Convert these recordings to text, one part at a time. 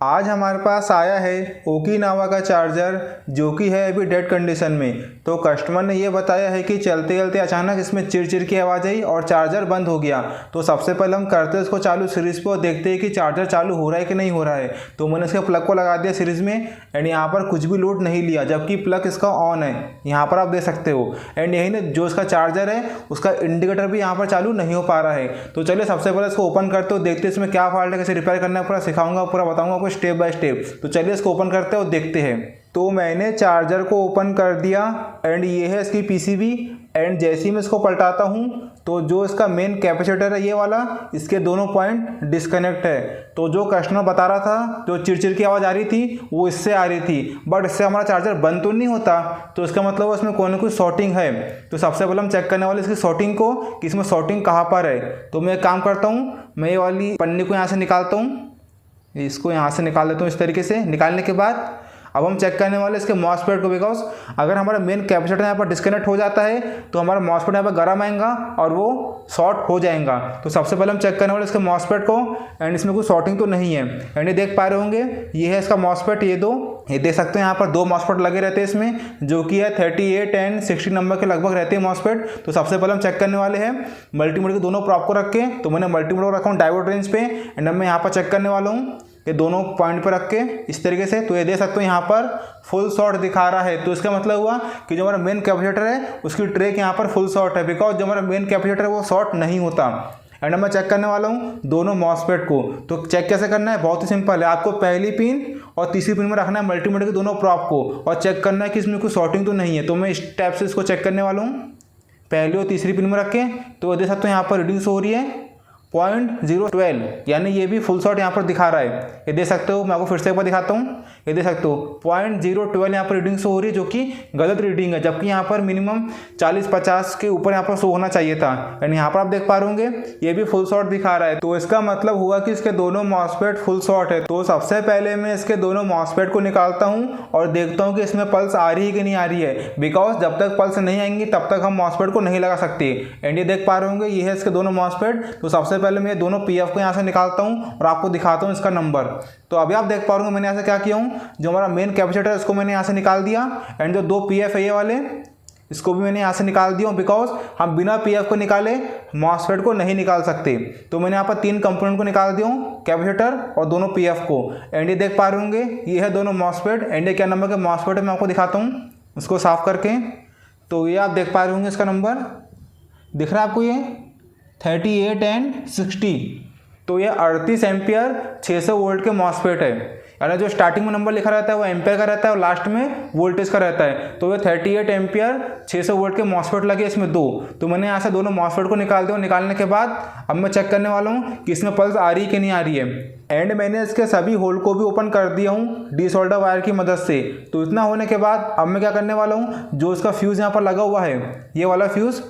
आज हमारे पास आया है ओकिनावा का चार्जर जो कि है अभी डेड कंडीशन में। तो कस्टमर ने ये बताया है कि चलते चलते अचानक इसमें चिरचिर की आवाज़ आई और चार्जर बंद हो गया। तो सबसे पहले हम करते हैं इसको चालू सीरीज़ पे और देखते हैं कि चार्जर चालू हो रहा है कि नहीं हो रहा है। तो मैंने इसके प्लग को लगा दिया सीरीज़ में एंड यहाँ पर कुछ भी लोड नहीं लिया, जबकि प्लग इसका ऑन है, यहाँ पर आप देख सकते हो। एंड यही ना जो इसका चार्जर है उसका इंडिकेटर भी यहाँ पर चालू नहीं हो पा रहा है। तो चलिए सबसे पहले इसको ओपन करते हो, देखते हैं इसमें क्या फॉल्ट है, कैसे रिपेयर करना है, पूरा सिखाऊंगा, पूरा बताऊंगा आपको स्टेप बाय स्टेप। तो चलिए इसको ओपन करते हैं और देखते हैं। तो मैंने चार्जर को ओपन कर दिया एंड ये है इसकी पीसीबी। एंड जैसे ही मैं इसको पलटाता हूँ तो जो इसका मेन कैपेसिटर है ये वाला, इसके दोनों पॉइंट डिस्कनेक्ट है। तो जो कस्टमर बता रहा था जो चिरचिर की आवाज़ आ रही थी वो इससे आ रही थी, बट इससे हमारा चार्जर बंद तो नहीं होता। तो इसका मतलब उसमें कोई ना कोई शॉर्टिंग है। तो सबसे पहले हम चेक करने वाले इसकी शॉर्टिंग को कि इसमें शॉर्टिंग कहाँ पर है। तो मैं एक काम करता हूँ, मैं ये वाली पन्नी को यहाँ से निकालता हूँ, इसको यहाँ से निकाल देता हूँ इस तरीके से। निकालने के बाद अब हम चेक करने वाले इसके मॉसफेट को, बिकॉज अगर हमारा मेन कैपेसिटर यहाँ पर डिस्कनेक्ट हो जाता है तो हमारा मॉसफेट यहाँ पर गर्म आएगा और वो शॉर्ट हो जाएगा। तो सबसे पहले हम चेक करने वाले इसके मॉसफेट को एंड इसमें कोई शॉर्टिंग तो नहीं है। एंड ये देख पा रहे होंगे ये है इसका मॉसफेट, ये देख सकते हैं यहाँ पर दो मॉसफेट लगे रहते हैं इसमें, जो कि है 38 एंड 60 नंबर के लगभग रहते हैं मॉसफेट। तो सबसे पहले हम चेक करने वाले हैं मल्टीमीटर के दोनों प्रॉप को रख के। तो मैंने मल्टीमीटर रखा हूँ डायोड रेंज पे एंड अब मैं यहाँ पर चेक करने वाला हूँ ये दोनों पॉइंट पर रख के इस तरीके से। तो ये देख सकते हो यहाँ पर फुल शॉर्ट दिखा रहा है। तो इसका मतलब हुआ कि जो हमारा मेन कैपेसिटर है उसकी ट्रेक यहाँ पर फुल शॉर्ट है, बिकॉज जो हमारा मेन कैपेसिटर है वो शॉर्ट नहीं होता। एंड मैं चेक करने वाला हूँ दोनों मॉसफेट को। तो चेक कैसे करना है, बहुत ही सिंपल है। आपको पहली पिन और तीसरी पिन में रखना है मल्टीमीटर के दोनों प्रॉप को और चेक करना है कि इसमें कोई शॉर्टिंग तो नहीं है। तो मैं इस टाइप से इसको चेक करने वाला हूँ, पहली और तीसरी पिन में रख के। तो देख सकते हो यहाँ पर रीडिंग हो रही है 0.012, यानी ये भी फुल शॉट यहाँ पर दिखा रहा है। ये देख सकते हो, मैं आपको फिर से एक बार दिखाता हूँ। ये देख सकते हो 0.012 यहाँ पर रीडिंग शो हो रही है, जो कि गलत रीडिंग है, जबकि यहाँ पर मिनिमम 40-50 के ऊपर यहाँ पर शो होना चाहिए था। एंड यहाँ पर आप देख पा रहे होंगे ये भी फुल शॉट दिखा रहा है। तो इसका मतलब हुआ कि इसके दोनों मॉसफेट फुल शॉट है। तो सबसे पहले मैं इसके दोनों मॉसफेट को निकालता हूँ और देखता हूँ कि इसमें पल्स आ रही है कि नहीं आ रही है, बिकॉज जब तक पल्स नहीं आएंगी तब तक हम मॉसफेट को नहीं लगा सकते। एंड ये देख पा रहे होंगे ये है इसके दोनों मॉसफेट। तो सबसे पहले मैं दोनों पीएफ को यहाँ से निकालता हूँ और आपको दिखाता हूँ इसका नंबर। तो अभी आप देख पा रहे हो मैंने यहाँ से क्या किया हूँ, जो हमारा मेन कैपेसिटर है उसको मैंने यहाँ से निकाल दिया एंड जो दो पीएफ है ये वाले इसको भी मैंने यहाँ से निकाल दिया, बिकॉज हम बिना पीएफ को निकाले मॉसफेट को नहीं निकाल सकते। तो मैंने यहाँ पर तीन कंपोनेंट को निकाल दिया हूँ, कैपेसिटर और दोनों पीएफ को। एंड ये देख पा रहे होंगे ये है दोनों मॉसफेट। एंड ये क्या नंबर के मॉसफेट है मैं आपको दिखाता हूँ उसको साफ करके। तो ये आप देख पा रहे होंगे इसका नंबर दिख रहा है आपको, ये 38 एंड 60। तो ये 38 एम्पियर 600 वोल्ट के मॉसफेट है, यानी जो स्टार्टिंग में नंबर लिखा रहता है वो एम्पियर का रहता है और लास्ट में वोल्टेज का रहता है। तो ये 38 एम्पियर 600 वोल्ट के मॉसफेट लगे इसमें दो। तो मैंने यहाँ से दोनों मॉसफेट को निकाल दिया। निकालने के बाद अब मैं चेक करने वाला हूँ कि इसमें पल्स आ रही कि नहीं आ रही है। एंड मैंने इसके सभी होल को भी ओपन कर दिया हूँ डीसोल्डर वायर की मदद से। तो इतना होने के बाद अब मैं क्या करने वाला हूँ, जो इसका फ्यूज़ यहाँ पर लगा हुआ है ये वाला फ्यूज़,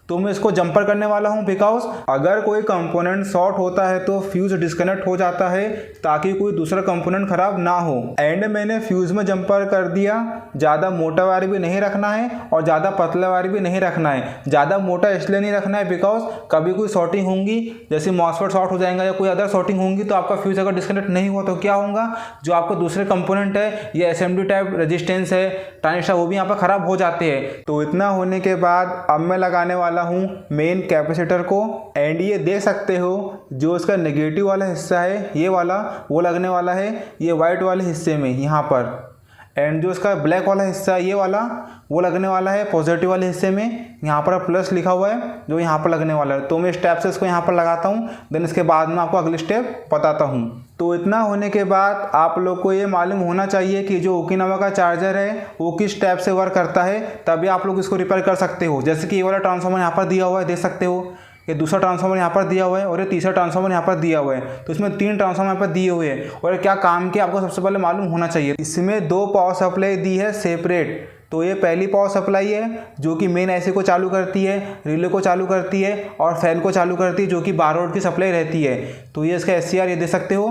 तो मैं इसको जंपर करने वाला हूं, बिकॉज अगर कोई कंपोनेंट शॉर्ट होता है तो फ्यूज डिस्कनेक्ट हो जाता है ताकि कोई दूसरा कंपोनेंट खराब ना हो। एंड मैंने फ्यूज में जंपर कर दिया। ज़्यादा मोटा वायर भी नहीं रखना है और ज़्यादा पतला वायर भी नहीं रखना है। ज़्यादा मोटा इसलिए नहीं रखना है बिकॉज कभी कोई शॉर्टिंग होंगी, जैसे मॉसफेट शॉर्ट हो जाएगा या कोई अदर शॉर्टिंग होंगी, तो आपका फ्यूज अगर डिस्कनेक्ट नहीं हुआ तो क्या होगा, जो आपको दूसरे कंपोनेंट है या एसएमडी टाइप रेजिस्टेंस है, ट्रांजिस्टर, वो भी यहाँ पर खराब हो जाते हैं। तो इतना होने के बाद अब मैं लगाने वाला हूँ मेन कैपेसिटर को। एंड ये देख सकते हो जो इसका नेगेटिव वाला हिस्सा है ये वाला, वो लगने वाला है ये वाइट वाले हिस्से में यहाँ पर। एंड जो इसका ब्लैक वाला हिस्सा है ये वाला, वो लगने वाला है पॉजिटिव वाले हिस्से में, यहाँ पर प्लस लिखा हुआ है जो यहाँ पर लगने वाला है। तो मैं स्टेप से इसको यहाँ पर लगाता हूँ, देन इसके बाद में आपको अगले स्टेप बताता हूँ। तो इतना होने के बाद आप लोग को ये मालूम होना चाहिए कि जो ओकिनावा का चार्जर है वो किस टाइप से वर्क करता है, तभी आप लोग इसको रिपेयर कर सकते हो। जैसे कि ये वाला ट्रांसफार्मर यहाँ पर दिया हुआ है, देख सकते हो, ये दूसरा ट्रांसफार्मर यहाँ पर दिया हुआ है और ये तीसरा ट्रांसफार्मर यहाँ पर दिया हुआ है। तो इसमें तीन ट्रांसफार्मर यहाँ पर दिए हुए हैं और क्या काम के आपको सबसे पहले मालूम होना चाहिए। इसमें दो पावर सप्लाई दी है सेपरेट। तो ये पहली पावर सप्लाई है जो कि मेन आईसी को चालू करती है, रिले को चालू करती है और फैन को चालू करती है, जो कि 12 वोल्ट की सप्लाई रहती है। तो ये इसका एससीआर ये देख सकते हो,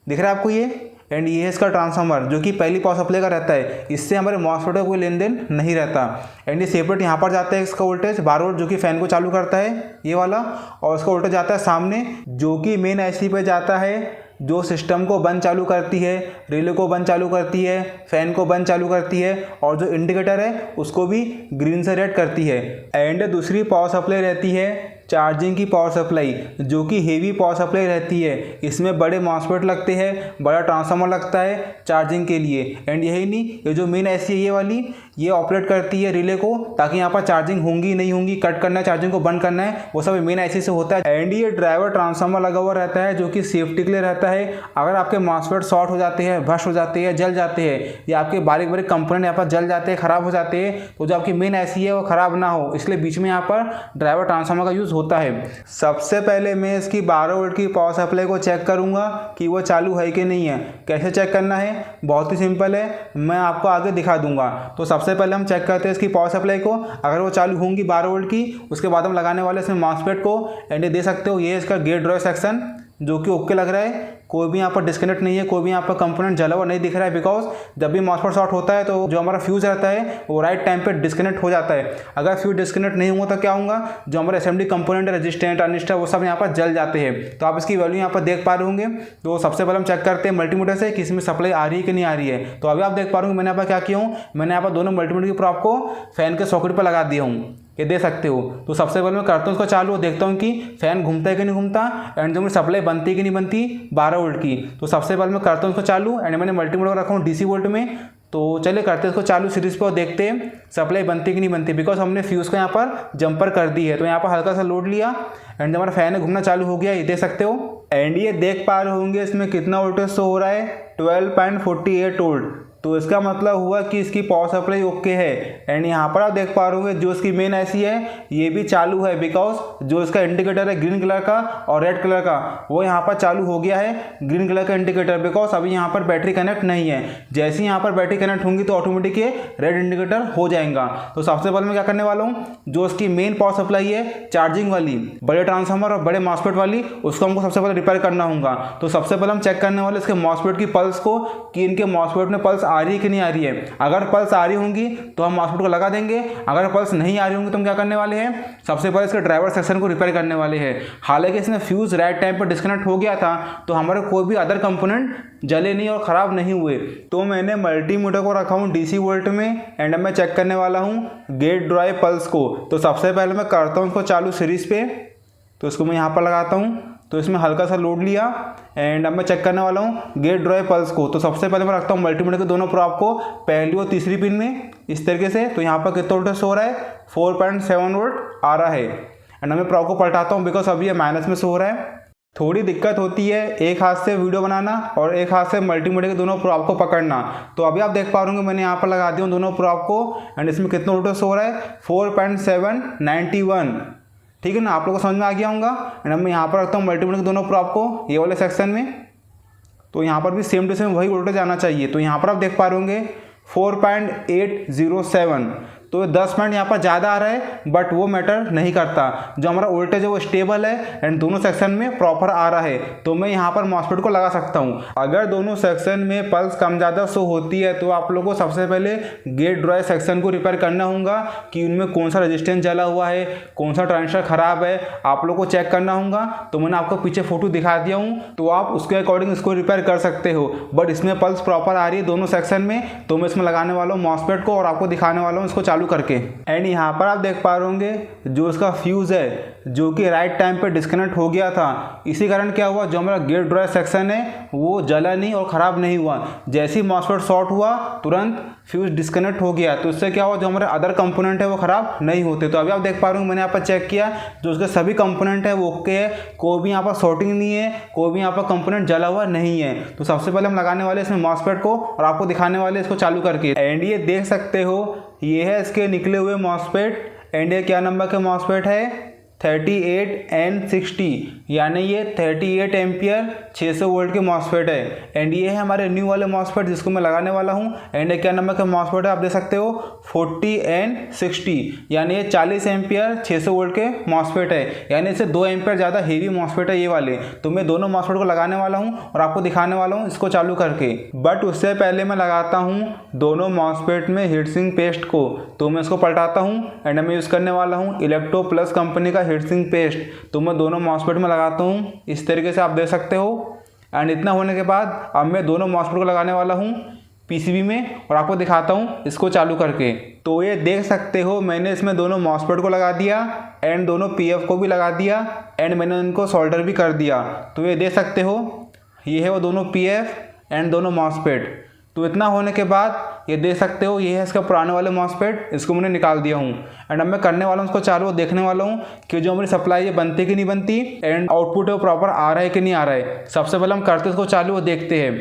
दिख रहा है आपको ये। एंड ये है इसका ट्रांसफार्मर जो कि पहली पावर सप्लाई का रहता है, इससे हमारे मॉसफेट का कोई लेन देन नहीं रहता। एंड ये सेपरेट यहाँ पर जाता है इसका वोल्टेज 12 वोल्ट जो कि फैन को चालू करता है ये वाला, और इसका वोल्टेज जाता है सामने जो कि मेन आईसी पे जाता है जो सिस्टम को बंद चालू करती है, रिले को बंद चालू करती है, फैन को बंद चालू करती है और जो इंडिकेटर है उसको भी ग्रीन से रेड करती है। एंड दूसरी पावर सप्लाई रहती है चार्जिंग की पावर सप्लाई, जो कि हेवी पावर सप्लाई रहती है। इसमें बड़े मॉसफेट लगते हैं, बड़ा ट्रांसफार्मर लगता है चार्जिंग के लिए। एंड यही नहीं, ये जो मेन ऐसी है ये वाली, ये ऑपरेट करती है रिले को, ताकि यहाँ पर चार्जिंग होंगी नहीं होंगी, कट करना है, चार्जिंग को बंद करना है, वो सब मेन ऐसी से होता है। एंड ये ड्राइवर ट्रांसफार्मर लगा हुआ रहता है, जो कि सेफ्टी के लिए रहता है। अगर आपके मॉसफेट शॉर्ट हो जाते हैं, भस्ट हो जाते हैं, जल जाते हैं, या आपके बारीक बारीक कंपोनेंट यहाँ पर जल जाते हैं, खराब हो जाते हैं, तो जो आपकी मेन ऐसी है वो खराब ना हो, इसलिए बीच में यहाँ पर ड्राइवर ट्रांसफार्मर का यूज़ होता है। सबसे पहले मैं इसकी 12 वोल्ट की पावर सप्लाई को चेक करूंगा कि वो चालू है कि नहीं है। कैसे चेक करना है, बहुत ही सिंपल है, मैं आपको आगे दिखा दूंगा। तो सबसे पहले हम चेक करते हैं इसकी पावर सप्लाई को, अगर वो चालू होंगी 12 वोल्ट की, उसके बाद हम लगाने वाले इसमें मॉसफेट को। एंड दे सकते हो ये इसका गेट ड्राइव सेक्शन, जो कि ओके लग रहा है, कोई भी यहाँ पर डिस्कनेक्ट नहीं है, कोई भी यहाँ पर कंपोनेंट जला हुआ नहीं दिख रहा है। बिकॉज जब भी मॉसफेट शॉर्ट होता है तो जो हमारा फ्यूज रहता है वो राइट टाइम पे डिस्कनेक्ट हो जाता है। अगर फ्यूज डिस्कनेक्ट नहीं हुआ तो क्या होगा, जो हमारे असेंबली कंपोनेंट है, रेजिस्टेंट, अनिस्टर, वो सब यहाँ पर जल जाते हैं। तो आप इसकी वैल्यू यहाँ पर देख पा रहे होंगे। तो सबसे पहले हम चेक करते हैं मल्टीमीटर से कि इसमें सप्लाई आ रही है कि नहीं आ रही है। तो अभी आप देख पा रहे होंगे मैंने यहाँ पर क्या किया हूँ, मैंने यहाँ पर दोनों मल्टीमीटर की प्रॉप को फैन के सॉकेट पर लगा दिया हूँ, ये दे सकते हो। तो सबसे पहले मैं करता हूँ इसको चालू, देखता हूँ कि फैन घूमता है कि नहीं घूमता, एंड जो मेरी सप्लाई बनती है कि नहीं बनती 12 वोल्ट की। तो सबसे पहले मैं करता हूँ इसको चालू, एंड मैंने मल्टीमीटर रखा हूँ DC वोल्ट में। तो चलिए करते हैं इसको चालू सीरीज पर, देखते हैं सप्लाई बनती कि नहीं बनती। बिकॉज हमने फ्यूज़ को यहाँ पर जंपर कर दी है, तो यहाँ पर हल्का सा लोड लिया एंड हमारा फैन घूमना चालू हो गया, ये देख सकते हो। एंड ये देख पा रहे होंगे इसमें कितना वोल्टेज शो हो रहा है, 12.48 वोल्ट। तो इसका मतलब हुआ कि इसकी पावर सप्लाई ओके है। एंड यहाँ पर आप देख पा रहे होंगे जो इसकी मेन ऐसी है ये भी चालू है, बिकॉज जो इसका इंडिकेटर है ग्रीन कलर का और रेड कलर का, वो यहाँ पर चालू हो गया है, ग्रीन कलर का इंडिकेटर। बिकॉज अभी यहाँ पर बैटरी कनेक्ट नहीं है, जैसे ही यहाँ पर बैटरी कनेक्ट होंगी तो ऑटोमेटिक ये रेड इंडिकेटर हो जाएगा। तो सबसे पहले मैं क्या करने वाला हूँ, जो इसकी मेन पावर सप्लाई है चार्जिंग वाली, बड़े ट्रांसफार्मर और बड़े मॉसफेट वाली, उसको हमको सबसे पहले रिपेयर करना होगा। तो सबसे पहले हम चेक करने वाले इसके मॉसफेट की पल्स को, कि इनके मॉसफेट में पल्स आ रही है कि नहीं आ रही है। अगर पल्स आ रही होंगी तो हम मॉसफेट को लगा देंगे, अगर पल्स नहीं आ रही होंगी तो हम क्या करने वाले हैं, सबसे पहले इसके ड्राइवर सेक्शन को रिपेयर करने वाले हैं। हालांकि इसमें फ्यूज राइट टाइम पर डिस्कनेक्ट हो गया था, तो हमारे कोई भी अदर कंपोनेंट जले नहीं और ख़राब नहीं हुए। तो मैंने मल्टीमीटर को रखा हूँ DC वोल्ट में, एंड मैं चेक करने वाला हूँ गेट ड्राइव पल्स को। तो सबसे पहले मैं करता हूँ इसको चालू सीरीज पे, तो इसको मैं यहाँ पर लगाता हूँ। तो इसमें हल्का सा लोड लिया एंड अब मैं चेक करने वाला हूँ गेट ड्राइव पल्स को। तो सबसे पहले मैं रखता हूँ मल्टीमीटर के दोनों प्रॉप को पहली और तीसरी पिन में, इस तरीके से। तो यहाँ पर कितना वोल्टेज हो रहा है, 4.7 वोल्ट आ रहा है। एंड मैं प्रॉप को पलटाता हूँ, बिकॉज अभी ये माइनस में हो रहा है। थोड़ी दिक्कत होती है एक हाथ से वीडियो बनाना और एक हाथ से मल्टीमीटर के दोनों प्रॉप को पकड़ना। तो अभी आप देख पा रहे होंगे मैंने यहाँ पर लगा दिया हूँ दोनों प्रॉप को, एंड इसमें कितना वोल्टेज हो रहा है, 4.791। ठीक है ना, आप लोगों को समझ में आ गया होगा। एंड मैं यहाँ पर रखता हूँ मल्टीमीटर के दोनों प्रॉप को ये वाले सेक्शन में। तो यहाँ पर भी सेम टू सेम वही वोल्टेज आना चाहिए। तो यहाँ पर आप देख पा रहे होंगे 4.807। तो 10 पॉइंट यहाँ पर ज़्यादा आ रहा है, बट वो मैटर नहीं करता। जो हमारा वोल्टेज है वो स्टेबल है एंड दोनों सेक्शन में प्रॉपर आ रहा है, तो मैं यहाँ पर मॉसफेट को लगा सकता हूँ। अगर दोनों सेक्शन में पल्स कम ज़्यादा शो होती है तो आप लोगों को सबसे पहले गेट ड्राइव सेक्शन को रिपेयर करना होगा कि उनमें कौन सा रेजिस्टेंस जला हुआ है, कौन सा ट्रांजिस्टर खराब है, आप लोग को चेक करना होगा। तो मैंने आपको पीछे फोटो दिखा दिया हूँ, तो आप उसके अकॉर्डिंग इसको रिपेयर कर सकते हो। बट इसमें पल्स प्रॉपर आ रही है दोनों सेक्शन में, तो मैं इसमें लगाने वाला हूँ मॉसफेट को और आपको दिखाने वाला हूँ इसको चालू करके। एंड यहाँ पर आप देख पा रहे होंगे जो इसका फ्यूज़ है जो कि राइट टाइम पे डिस्कनेक्ट हो गया था, इसी कारण क्या हुआ, जो हमारा गेट ड्राइव सेक्शन है वो जला नहीं और ख़राब नहीं हुआ। जैसे ही मॉसफेट शॉर्ट हुआ तुरंत फ्यूज डिस्कनेक्ट हो गया, तो इससे क्या हुआ, जो हमारे अदर कंपोनेंट है वो ख़राब नहीं होते। तो अभी आप देख पा रहे हो मैंने यहाँ पर चेक किया, जो उसके सभी कंपोनेंट है वो ओके है, कोई भी यहाँ पर शॉर्टिंग नहीं है, कोई भी यहाँ पर कंपोनेंट जला हुआ नहीं है। तो सबसे पहले हम लगाने वाले इसमें मॉसफेट को और आपको दिखाने वाले इसको चालू करके। एंड ये देख सकते हो ये है इसके निकले हुए मॉसफेट। एंड ये क्या नंबर के मॉसफेट है, 38N60, यानी ये 38 एम्पियर 600 वोल्ट के मॉसफेट है। एंड ये है हमारे न्यू वाले मॉसफेट जिसको मैं लगाने वाला हूँ। एंड ये क्या नंबर का मॉसफेट है आप देख सकते हो, 40N60, यानी ये 40 एम्पियर 600 वोल्ट के मॉसफेट है, यानी इससे 2 एम्पियर ज़्यादा हेवी मॉसफेट है ये वाले। तो मैं दोनों मॉसफेट को लगाने वाला हूँ और आपको दिखाने वाला हूँ इसको चालू करके। बट उससे पहले मैं लगाता हूँ दोनों मॉसफेट में हीट सिंक पेस्ट को। तो मैं इसको पलटाता हूँ एंड मैं यूज़ करने वाला हूँ इलेक्ट्रो प्लस कंपनी का हीट सिंक पेस्ट। तो मैं दोनों मॉसफेट में लगाता हूँ इस तरीके से, आप देख सकते हो। एंड इतना होने के बाद अब मैं दोनों मॉसफेट को लगाने वाला हूँ पीसीबी में और आपको दिखाता हूँ इसको चालू करके। तो ये देख सकते हो मैंने इसमें दोनों मॉसफेट को लगा दिया एंड दोनों पीएफ को भी लगा दिया एंड मैंने इनको सोल्डर भी कर दिया। तो ये देख सकते हो ये है वो दोनों पीएफ एंड दोनों मॉसफेट। तो इतना होने के बाद ये देख सकते हो ये है इसका पुराने वाले मॉसफेट, इसको मैंने निकाल दिया हूँ एंड अब मैं करने वाला हूँ इसको चालू और देखने वाला हूँ कि जो हमारी सप्लाई है बनती कि नहीं बनती एंड आउटपुट है वो प्रॉपर आ रहा है कि नहीं आ रहा है। सबसे पहले हम करते इसको चालू और देखते हैं।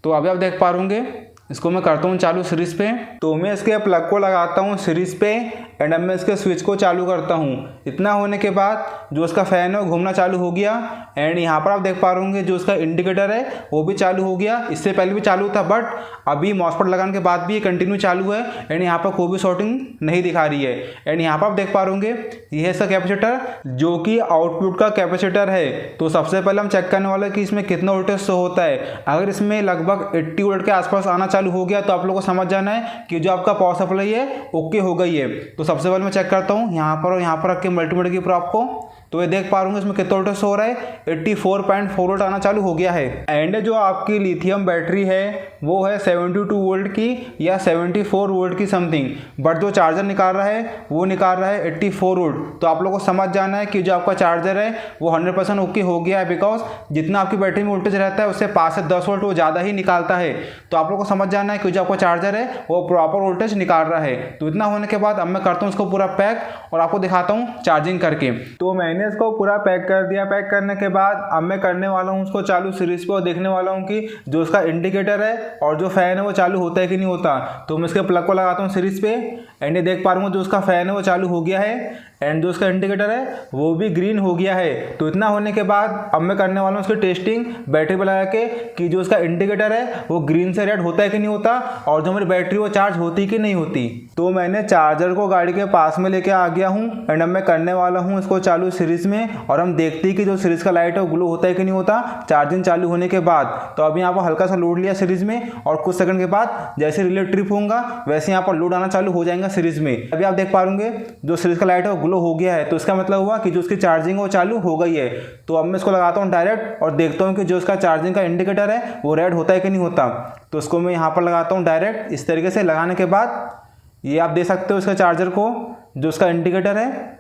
तो अभी आप देख पा रहे इसको मैं करता हूँ चालू सीरीज पे। तो मैं इसके प्लग को लगाता हूँ सीरीज पे एंड अब मैं इसके स्विच को चालू करता हूँ। इतना होने के बाद जो उसका फ़ैन है वो घूमना चालू हो गया एंड यहाँ पर आप देख पा रहे होंगे जो उसका इंडिकेटर है वो भी चालू हो गया। इससे पहले भी चालू था बट अभी मॉसफेट लगाने के बाद भी ये कंटिन्यू चालू है एंड यहाँ पर कोई भी शॉर्टिंग नहीं दिखा रही है। एंड यहाँ पर आप देख पा रहे होंगे ये है इसका कैपेसिटर जो कि आउटपुट का कैपेसिटर है। तो सबसे पहले हम चेक करने वाले कि इसमें कितना वोल्टेज शो होता है। अगर इसमें लगभग 80 वोल्ट के आसपास आना चालू हो गया तो आप लोगों को समझ जाना है कि जो आपका पावर सप्लाई है ओके हो गई है। तो सबसे पहले मैं चेक करता हूँ यहाँ पर और यहाँ पर रख के मल्टीमीटर की प्रॉप को। तो ये देख पा रहे इसमें कितना वोल्टेज हो रहा है 84.4 वोल्ट आना चालू हो गया है। एंड जो आपकी लिथियम बैटरी है वो है 72 वोल्ट की या 74 वोल्ट की समथिंग, बट जो चार्जर निकाल रहा है वो निकाल रहा है 84 वोल्ट। तो आप लोगों को समझ जाना है कि जो आपका चार्जर है वो 100% ओके हो गया है, बिकॉज जितना आपकी बैटरी में वोल्टेज रहता है उससे 5 से 10 वोल्ट वो ज़्यादा ही निकालता है। तो आप लोगों को समझ जाना है कि जो आपका चार्जर है वो प्रॉपर वोल्टेज निकाल रहा है। तो इतना होने के बाद अब मैं करता हूँ इसको पूरा पैक और आपको दिखाता हूँ चार्जिंग करके। तो मैंने इसको पूरा पैक कर दिया। पैक करने के बाद अब मैं करने वाला हूँ उसको चालू सीरीज पे और देखने वाला हूँ कि जो उसका इंडिकेटर है और जो फैन है वो चालू होता है कि नहीं होता। तो मैं इसके प्लग को लगाता हूँ सीरीज पे एंड ये देख पा रहा हूँ जो उसका फैन है वो चालू हो गया है एंड जो उसका इंडिकेटर है वो भी ग्रीन हो गया है। तो इतना होने के बाद अब मैं करने वाला हूँ उसकी टेस्टिंग बैटरी पर लगा के कि जो उसका इंडिकेटर है वो ग्रीन से रेड होता है कि नहीं होता और जो मेरी बैटरी वो चार्ज होती कि नहीं होती। तो मैंने चार्जर को गाड़ी के पास में लेके आ गया हूँ एंड अब मैं करने वाला हूँ इसको चालू सीरीज में और हम देखते हैं कि जो सीरीज का लाइट है वो ग्लो होता है कि नहीं होता चार्जिंग चालू होने के बाद। तो अभी यहाँ पर हल्का सा लोड लिया सीरीज में और कुछ सेकंड के बाद जैसे रिले ट्रिप होगा वैसे यहाँ पर लोड आना चालू हो जाएगा सीरीज में। अभी आप देख पा रहे जो सीरीज का लाइट है वो ग्लो हो गया है। तो इसका मतलब हुआ कि जो उसकी चार्जिंग वो चालू हो गई है। तो अब मैं इसको लगाता हूँ डायरेक्ट और देखता हूँ कि जो उसका चार्जिंग का इंडिकेटर है वो रेड होता है कि नहीं होता। तो इसको मैं यहाँ पर लगाता हूँ डायरेक्ट। इस तरीके से लगाने के बाद ये आप देख सकते हो इसका चार्जर को जो उसका इंडिकेटर है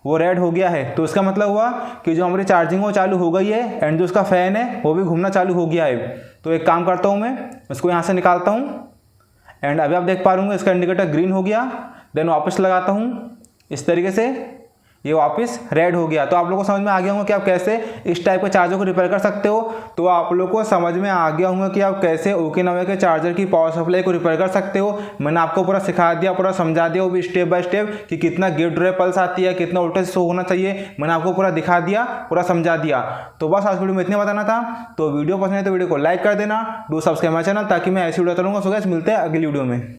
वो रेड हो गया है। तो इसका मतलब हुआ कि जो हमारी चार्जिंग वो चालू हो गई है एंड जो उसका फ़ैन है वो भी घूमना चालू हो गया है। तो एक काम करता हूँ मैं इसको यहाँ से निकालता हूँ एंड अभी आप देख पा रहे इसका इंडिकेटर ग्रीन हो गया। देन वापस लगाता हूँ इस तरीके से ये वापस रेड हो गया। तो आप लोगों को समझ में आ गया होगा कि आप कैसे इस टाइप के चार्जर को रिपेयर कर सकते हो। तो आप लोगों को समझ में आ गया होगा कि आप कैसे ओकिनावा के चार्जर की पावर सप्लाई को रिपेयर कर सकते हो। मैंने आपको पूरा सिखा दिया, पूरा समझा दिया वो भी स्टेप बाय स्टेप कि कितना गेट ड्राइव पल्स आती है, कितना वोल्टेज शो होना चाहिए। मैंने आपको पूरा दिखा दिया, पूरा समझा दिया। तो बस आज वीडियो में इतने बताना था। तो वीडियो पसंद है तो वीडियो को लाइक कर देना, डू सब्सक्राइब माय चैनल ताकि मैं ऐसी वीडियो करूँगा। सो गाइस मिलते हैं अगली वीडियो में।